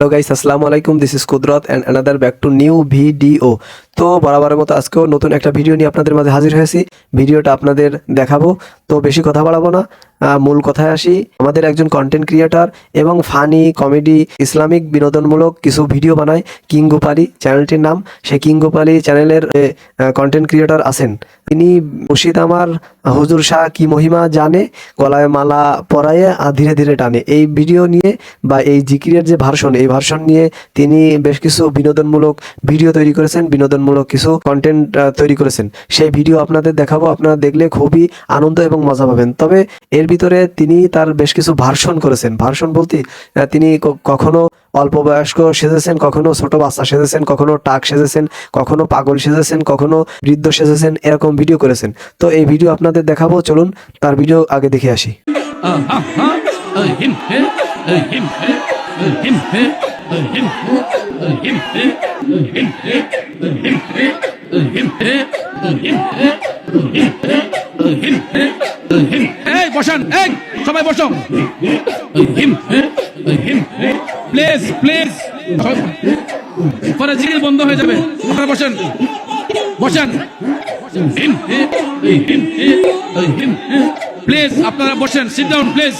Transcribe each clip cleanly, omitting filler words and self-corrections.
Hello guys, আসসালামু আলাইকুম। This is কুদরত and another back to new video. তো বরাবরের মতো আজকেও নতুন একটা ভিডিও নিয়ে আপনাদের মাঝে হাজির হয়েছি। ভিডিওটা আপনাদের দেখাবো, তো বেশি কথা বাড়াবো না, মূল কথায় আসি। আমাদের একজন কন্টেন্ট ক্রিয়েটর এবং ফানি কমেডি ইসলামিক বিনোদনমূলক কিছু ভিডিও বানায় কিং গোপালী চ্যানেলটির নাম। সেই কিং গোপালী চ্যানেলের কন্টেন্ট ক্রিয়েটর আছেন, তিনি মুর্শিদ আমার হুজুর শাহ কি মহিমা জানে, গলায় মালা পরায়ে ধীরে ধীরে টানে, এই ভিডিও নিয়ে বা এই জিকিরের যে ভার্সন, এই ভার্সন নিয়ে তিনি বেশ কিছু বিনোদনমূলক ভিডিও তৈরি করেছেন, বিনোদনমূলক কিছু কন্টেন্ট তৈরি করেছেন। সেই ভিডিও আপনাদের দেখাবো, আপনারা দেখলে খুবই আনন্দ এবং মজা পাবেন। তবে এর ভিতরে তিনি তার বেশ কিছু ভার্সন করেছেন। ভার্সন বলতে তিনি কখনো অল্প বয়স্ক সেজেছেন, কখনো ছোট বাচ্চা সেজেছেন, কখনো টাক সেজেছেন, কখনো পাগল সেজেছেন, কখনো বৃদ্ধ সেজেছেন, এরকম ভিডিও করেছেন। তো এই ভিডিও আপনাদের দেখাবো, চলুন তার ভিডিও আগে দেখে আসি। বসান, সবাই বসো। প্লিজ প্লিজ, পরে জিকির বন্ধ হয়ে যাবে। আপনারা বসেন বসেন, প্লিজ আপনারা বসেন, সিট ডাউন প্লিজ।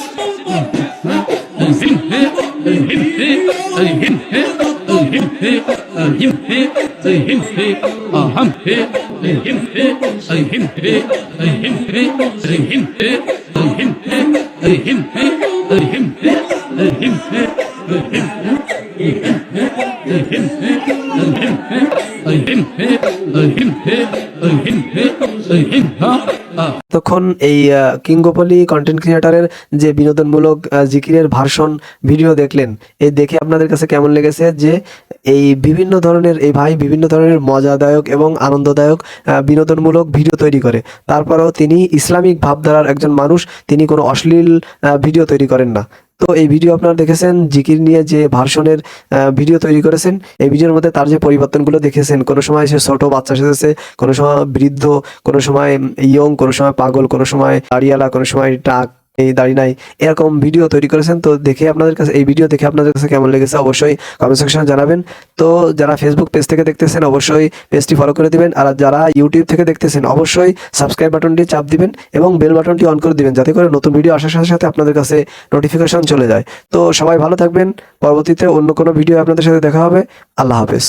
তখন এই কিং গোপালী কন্টেন্ট ক্রিয়েটারের যে বিনোদনমূলক জিকিরের ভার্সন ভিডিও দেখলেন, এই দেখে আপনাদের কাছে কেমন লেগেছে? যে এই বিভিন্ন ধরনের এই ভাই বিভিন্ন ধরনের মজাদায়ক এবং আনন্দদায়ক বিনোদনমূলক ভিডিও তৈরি করে। তারপরেও তিনি ইসলামিক ভাবধারার একজন মানুষ, তিনি কোনো অশ্লীল ভিডিও তৈরি করেন না। তো এই ভিডিও আপনারা দেখেছেন, জিকির নিয়ে যে ভার্সনের ভিডিও তৈরি করেছেন, এই ভিডিওর মধ্যে তার যে পরিবর্তনগুলো দেখেছেন, কোনো সময় সে ছোট বাচ্চা সেজেছে, কোনো সময় বৃদ্ধ, কোনো সময় ইয়ং, কোনো সময় পাগল, কোনো সময় দাড়িওয়ালা, কোনো সময় টাক, এই দাড়ি নাই, এরকম ভিডিও তৈরি করেছেন। তো দেখে আপনাদের কাছে এই ভিডিও দেখে আপনাদের কাছে কেমন লেগেছে অবশ্যই কমেন্ট সেকশনে জানাবেন। তো যারা ফেসবুক পেজ থেকে দেখতেছেন অবশ্যই পেজটি ফলো করে দিবেন, আর যারা ইউটিউব থেকে দেখতেছেন অবশ্যই সাবস্ক্রাইব বাটনটি চাপ দিবেন এবং বেল বাটনটি অন করে দিবেন, যাতে করে নতুন ভিডিও আসার সাথে সাথে আপনাদের কাছে নোটিফিকেশন চলে যায়। তো সবাই ভালো থাকবেন, পরবর্তীতে অন্য কোনো ভিডিও আপনাদের সাথে দেখা হবে। আল্লাহ হাফেজ।